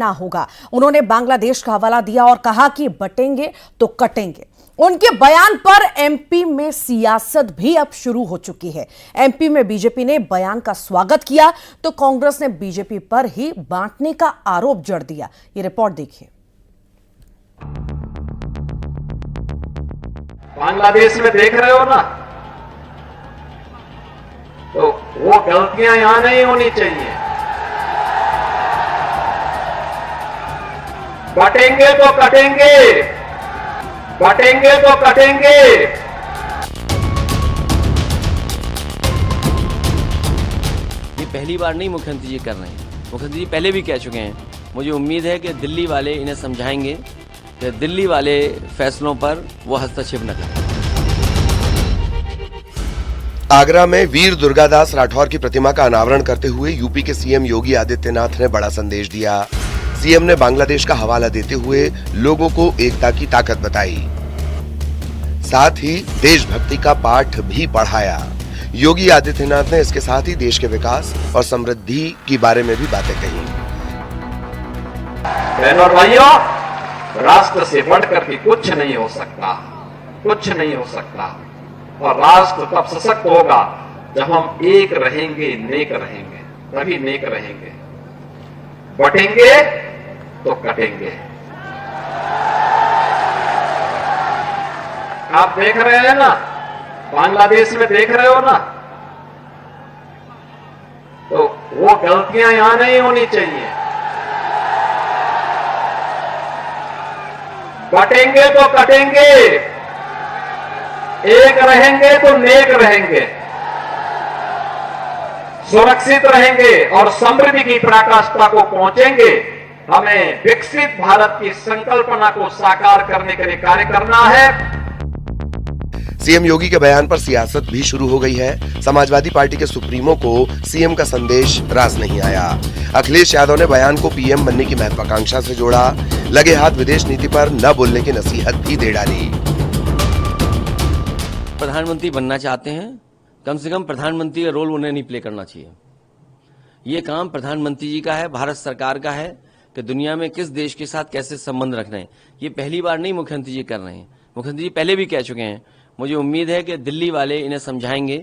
ना होगा। उन्होंने बांग्लादेश का हवाला दिया और कहा कि बटेंगे तो कटेंगे। उनके बयान पर एमपी में सियासत भी अब शुरू हो चुकी है। एमपी में बीजेपी ने बयान का स्वागत किया तो कांग्रेस ने बीजेपी पर ही बांटने का आरोप जड़ दिया। ये रिपोर्ट देखिए। बांग्लादेश में देख रहे हो ना, तो वो गलतियां यहां नहीं होनी चाहिए। बटेंगे तो कटेंगे, बटेंगे तो कटेंगे। ये पहली बार नहीं मुख्यमंत्री जी कर रहे हैं, मुख्यमंत्री जी पहले भी कह चुके हैं। मुझे उम्मीद है कि दिल्ली वाले इन्हें समझाएंगे कि दिल्ली वाले फैसलों पर वो हस्तक्षेप न करें। आगरा में वीर दुर्गादास राठौर की प्रतिमा का अनावरण करते हुए यूपी के सीएम योगी आदित्यनाथ ने बड़ा संदेश दिया। सीएम ने बांग्लादेश का हवाला देते हुए लोगों को एकता की ताकत बताई, साथ ही देशभक्ति का पाठ भी पढ़ाया। योगी आदित्यनाथ ने इसके साथ ही देश के विकास और समृद्धि के बारे में भी बातें कही। बहनों और भाइयों, राष्ट्र से बढ़कर के कुछ नहीं हो सकता, कुछ नहीं हो सकता। और राष्ट्र तब सशक्त होगा जब हम एक रहेंगे, नेक रहेंगे, तभी नेक रहेंगे। बटेंगे तो कटेंगे। आप देख रहे हैं ना, बांग्लादेश में देख रहे हो ना, तो वो गलतियां यहां नहीं होनी चाहिए। बटेंगे तो कटेंगे, एक रहेंगे तो नेक रहेंगे, सुरक्षित रहेंगे और समृद्धि की पराकाष्ठा को पहुंचेंगे। हमें विकसित भारत की संकल्पना को साकार करने के लिए कार्य करना है। सीएम योगी के बयान पर सियासत भी शुरू हो गई है। समाजवादी पार्टी के सुप्रीमो को सीएम का संदेश रास नहीं आया। अखिलेश यादव ने बयान को पीएम बनने की महत्वाकांक्षा से जोड़ा। लगे हाथ विदेश नीति पर न बोलने की नसीहत भी दे डाली। प्रधानमंत्री बनना चाहते हैं, कम से कम प्रधानमंत्री का रोल उन्हें नहीं प्ले करना चाहिए। ये काम प्रधानमंत्री जी का है, भारत सरकार का है कि दुनिया में किस देश के साथ कैसे संबंध रखना है। ये पहली बार नहीं मुख्यमंत्री जी कर रहे हैं, मुख्यमंत्री जी पहले भी कह चुके हैं। मुझे उम्मीद है कि दिल्ली वाले इन्हें समझाएंगे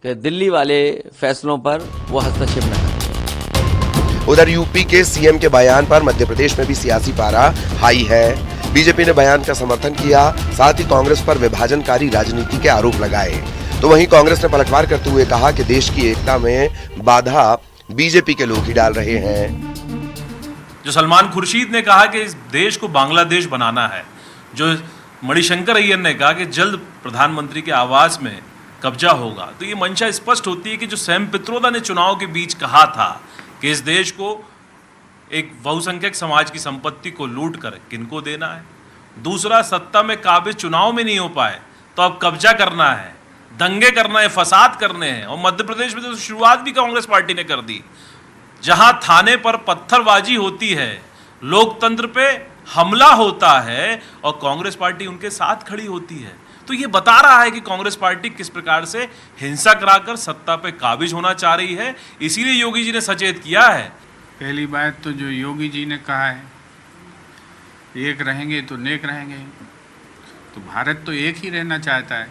कि दिल्ली वाले फैसलों पर वो हस्तक्षेप न करें। उधर यूपी के सीएम के बयान पर मध्य प्रदेश में भी सियासी पारा हाई है। बीजेपी ने बयान का समर्थन किया, साथ ही कांग्रेस पर विभाजनकारी राजनीति के आरोप लगाए। तो वहीं कांग्रेस ने पलटवार करते हुए कहा कि देश की एकता में बाधा बीजेपी के लोग ही डाल रहे हैं। जो सलमान खुर्शीद ने कहा कि इस देश को बांग्लादेश बनाना है, जो मणिशंकर अय्यर ने कहा कि जल्द प्रधानमंत्री के आवास में कब्जा होगा, तो ये मंशा स्पष्ट होती है कि जो सैम पित्रोदा ने चुनाव के बीच कहा था कि इस देश को एक बहुसंख्यक समाज की संपत्ति को लूट कर किनको देना है। दूसरा, सत्ता में काबिज चुनाव में नहीं हो पाए तो अब कब्जा करना है, दंगे करना है, फसाद करने हैं। और मध्य प्रदेश में तो शुरुआत भी कांग्रेस पार्टी ने कर दी, जहां थाने पर पत्थरबाजी होती है, लोकतंत्र पे हमला होता है और कांग्रेस पार्टी उनके साथ खड़ी होती है। तो ये बता रहा है कि कांग्रेस पार्टी किस प्रकार से हिंसा कराकर सत्ता पे काबिज होना चाह रही है। इसीलिए योगी जी ने सचेत किया है। पहली बात तो जो योगी जी ने कहा है, एक रहेंगे तो नेक रहेंगे, तो भारत तो एक ही रहना चाहता है,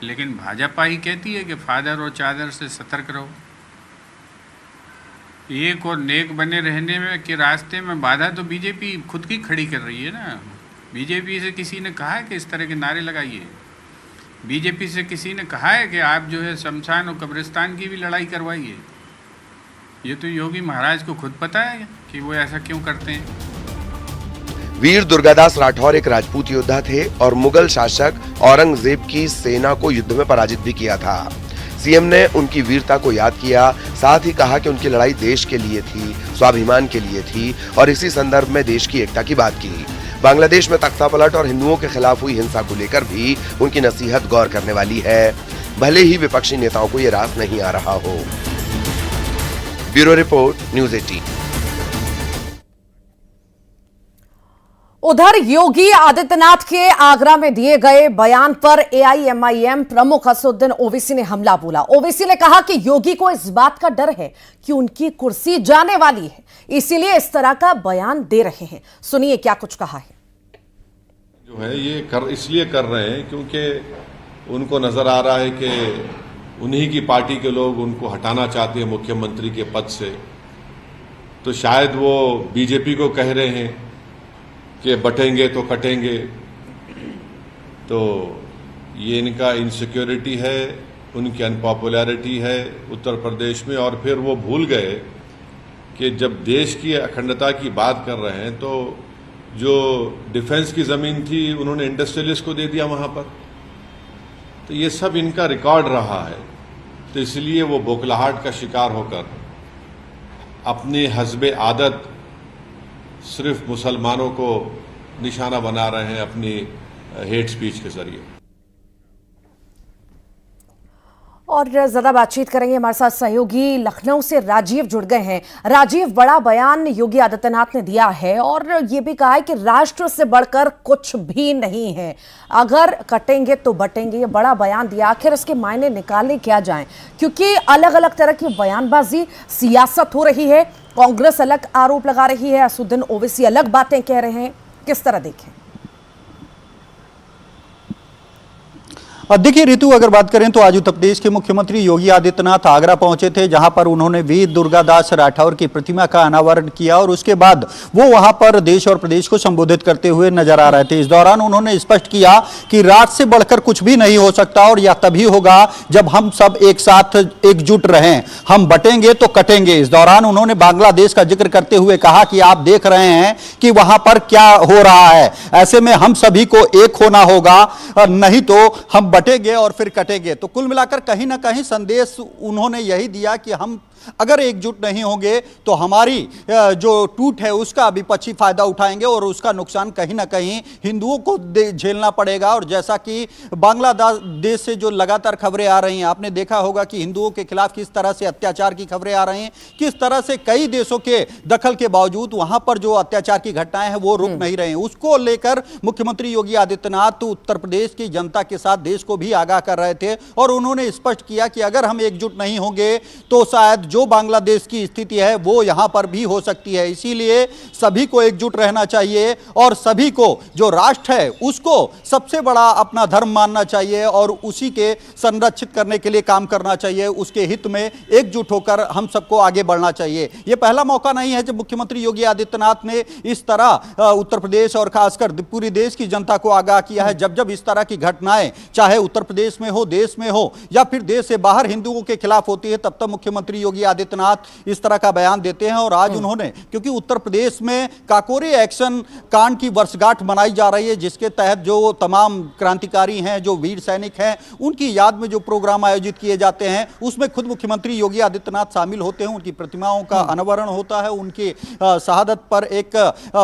लेकिन भाजपा ही कहती है कि फादर और चादर से सतर्क रहो। एक और नेक बने रहने में के रास्ते में बाधा तो बीजेपी खुद की खड़ी कर रही है ना। बीजेपी से किसी ने कहा है कि इस तरह के नारे लगाइए? बीजेपी से किसी ने कहा है कि आप जो है शमशान और कब्रिस्तान की भी लड़ाई करवाइए? ये तो योगी महाराज को खुद पता है कि वो ऐसा क्यों करते हैं। वीर दुर्गादास राठौर एक राजपूत योद्धा थे और मुगल शासक औरंगजेब की सेना को युद्ध में पराजित भी किया था। सीएम ने उनकी वीरता को याद किया, साथ ही कहा कि उनकी लड़ाई देश के लिए थी, स्वाभिमान के लिए थी और इसी संदर्भ में देश की एकता की बात की। बांग्लादेश में तख्तापलट और हिंदुओं के खिलाफ हुई हिंसा को लेकर भी उनकी नसीहत गौर करने वाली है, भले ही विपक्षी नेताओं को ये रास नहीं आ रहा हो। Bureau report, news 18। उधर योगी आदित्यनाथ के आगरा में दिए गए बयान पर एआईएमआईएम प्रमुख असदुद्दीन ओवैसी ने हमला बोला। ओवैसी ने कहा कि योगी को इस बात का डर है कि उनकी कुर्सी जाने वाली है, इसीलिए इस तरह का बयान दे रहे हैं। सुनिए क्या कुछ कहा है। जो है ये इसलिए कर रहे हैं क्योंकि उनको नजर आ रहा है कि उन्हीं की पार्टी के लोग उनको हटाना चाहते हैं मुख्यमंत्री के पद से, तो शायद वो बीजेपी को कह रहे हैं कि बटेंगे तो कटेंगे। तो ये इनका इनसिक्योरिटी है, उनकी अनपॉपुलैरिटी है उत्तर प्रदेश में। और फिर वो भूल गए कि जब देश की अखंडता की बात कर रहे हैं तो जो डिफेंस की ज़मीन थी उन्होंने इंडस्ट्रियलिस्ट को दे दिया वहाँ पर। तो ये सब इनका रिकॉर्ड रहा है, तो इसलिए वो बौखलाहट का शिकार होकर अपनी हस्बे आदत सिर्फ मुसलमानों को निशाना बना रहे हैं अपनी हेट स्पीच के जरिए। और ज्यादा बातचीत करेंगे, हमारे साथ सहयोगी लखनऊ से राजीव जुड़ गए हैं। राजीव, बड़ा बयान योगी आदित्यनाथ ने दिया है और ये भी कहा है कि राष्ट्र से बढ़कर कुछ भी नहीं है, अगर कटेंगे तो बटेंगे। ये बड़ा बयान दिया, आखिर इसके मायने निकाले क्या जाएं? क्योंकि अलग अलग तरह की बयानबाजी, सियासत हो रही है। कांग्रेस अलग आरोप लगा रही है, असदुद्दीन ओवैसी अलग बातें कह रहे हैं, किस तरह देखें? देखिए रितु, अगर बात करें तो आज उत्तर प्रदेश के मुख्यमंत्री योगी आदित्यनाथ आगरा पहुंचे थे, जहां पर उन्होंने वीर दुर्गादास राठौर की प्रतिमा का अनावरण किया और उसके बाद वो वहां पर देश और प्रदेश को संबोधित करते हुए नजर आ रहे थे। इस दौरान उन्होंने स्पष्ट किया कि राष्ट्र से बढ़कर कुछ भी नहीं हो सकता और यह तभी होगा जब हम सब एक साथ एकजुट रहें, हम बटेंगे तो कटेंगे। इस दौरान उन्होंने बांग्लादेश का जिक्र करते हुए कहा कि आप देख रहे हैं कि वहां पर क्या हो रहा है, ऐसे में हम सभी को एक होना होगा, नहीं तो हम बटेंगे और फिर कटेंगे। तो कुल मिलाकर कहीं ना कहीं संदेश उन्होंने यही दिया कि हम अगर एकजुट नहीं होंगे तो हमारी जो टूट है उसका विपक्षी फायदा उठाएंगे और उसका नुकसान कहीं ना कहीं हिंदुओं को झेलना पड़ेगा। और जैसा कि बांग्लादेश से जो लगातार खबरें आ रही हैं, आपने देखा होगा कि हिंदुओं के खिलाफ किस तरह से अत्याचार की खबरें आ रही हैं, किस तरह से कई देशों के दखल के बावजूद वहां पर जो अत्याचार की घटनाएं हैं वो रुक नहीं रही हैं। उसको लेकर मुख्यमंत्री योगी आदित्यनाथ उत्तर प्रदेश की जनता के साथ देश को भी आगाह कर रहे थे और उन्होंने स्पष्ट किया कि अगर हम एकजुट नहीं होंगे तो शायद जो बांग्लादेश की स्थिति है वो यहां पर भी हो सकती है। इसीलिए सभी को एकजुट रहना चाहिए और सभी को जो राष्ट्र है उसको सबसे बड़ा अपना धर्म मानना चाहिए और उसी के संरक्षित करने के लिए काम करना चाहिए। उसके हित में एकजुट होकर हम सबको आगे बढ़ना चाहिए। यह पहला मौका नहीं है जब मुख्यमंत्री योगी आदित्यनाथ ने इस तरह उत्तर प्रदेश और खासकर पूरी देश की जनता को आगाह किया है। जब जब इस तरह की घटनाएं चाहे उत्तर प्रदेश में हो, देश में हो या फिर देश से बाहर हिंदुओं के खिलाफ होती है, तब तब मुख्यमंत्री योगी आदित्यनाथ इस तरह का बयान देते हैं। और आज उन्होंने, क्योंकि उत्तर प्रदेश में काकोरी एक्शन कांड की वर्षगांठ मनाई जा रही है, जिसके तहत जो तमाम क्रांतिकारी हैं, जो वीर सैनिक हैं, उनकी याद में जो प्रोग्राम आयोजित किए जाते हैं उसमें खुद मुख्यमंत्री योगी आदित्यनाथ शामिल होते हैं। उनकी प्रतिमाओं का अनावरण होता है, उनकी शहादत पर एक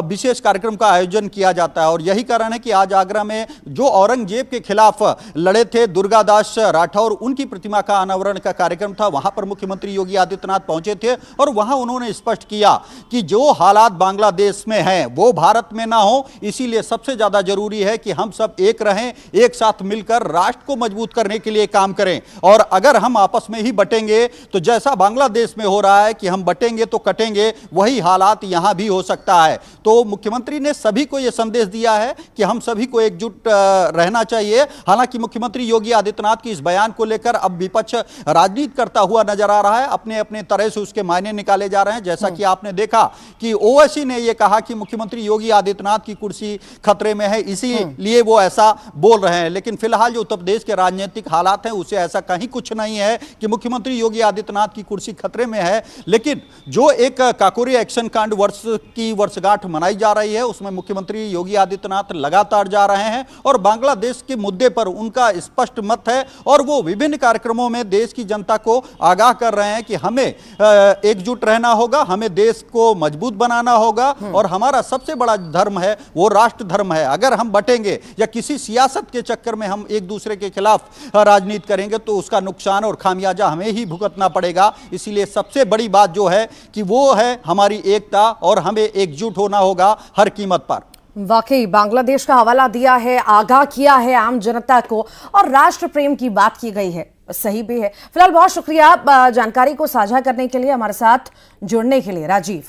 विशेष कार्यक्रम का आयोजन किया जाता है। और यही कारण है कि आज आगरा में जो औरंगजेब के खिलाफ लड़े थे दुर्गादास राठौर, उनकी प्रतिमा का अनावरण का कार्यक्रम था। वहां पर मुख्यमंत्री योगी आदित्यनाथ पहुंचे थे और वहां उन्होंने स्पष्ट किया कि जो हालात बांग्लादेश में हैं वो भारत में ना हो, इसीलिए सबसे ज्यादा जरूरी है कि हम सब एक रहें, एक साथ मिलकर राष्ट्र को मजबूत करने के लिए काम करें। और अगर हम आपस में ही बटेंगे तो जैसा बांग्लादेश में हो रहा है कि हम बटेंगे तो कटेंगे, वही हालात यहां भी हो सकता है। तो मुख्यमंत्री ने सभी को यह संदेश दिया है कि हम सभी को एकजुट रहना चाहिए। हालांकि मुख्यमंत्री योगी आदित्यनाथ की इस बयान को लेकर अब विपक्ष राजनीति करता हुआ नजर आ रहा है, अपने अपने तरह से उसके मायने निकाले जा रहे हैं। जैसा कि आपने देखा कि ओवैसी ने यह कहा कि मुख्यमंत्री योगी आदित्यनाथ की कुर्सी खतरे में है, इसीलिए वो ऐसा बोल रहे हैं। लेकिन फिलहाल जो उत्तर प्रदेश के राजनीतिक हालात हैं उससे ऐसा कहीं कुछ नहीं है कि मुख्यमंत्री योगी आदित्यनाथ की कुर्सी खतरे में है। लेकिन जो एक काकोरी एक्शन कांड वर्ष की वर्षगांठ मनाई जा रही है उसमें मुख्यमंत्री योगी आदित्यनाथ लगातार जा रहे हैं और बांग्लादेश के मुद्दे पर उनका स्पष्ट मत है और वो विभिन्न कार्यक्रमों में देश की जनता को आगाह कर रहे हैं कि हमें एकजुट रहना होगा, हमें देश को मजबूत बनाना होगा और हमारा सबसे बड़ा धर्म है वो राष्ट्र धर्म है। अगर हम बटेंगे या किसी सियासत के चक्कर में हम एक दूसरे के खिलाफ राजनीति करेंगे तो उसका नुकसान और खामियाजा हमें ही भुगतना पड़ेगा। इसीलिए सबसे बड़ी बात जो है कि वो है हमारी एकता और हमें एकजुट होना होगा हर कीमत पर। वाकई बांग्लादेश का हवाला दिया है, आगाह किया है आम जनता को और राष्ट्र प्रेम की बात की गई है, सही भी है। फिलहाल बहुत शुक्रिया जानकारी को साझा करने के लिए, हमारे साथ जुड़ने के लिए राजीव।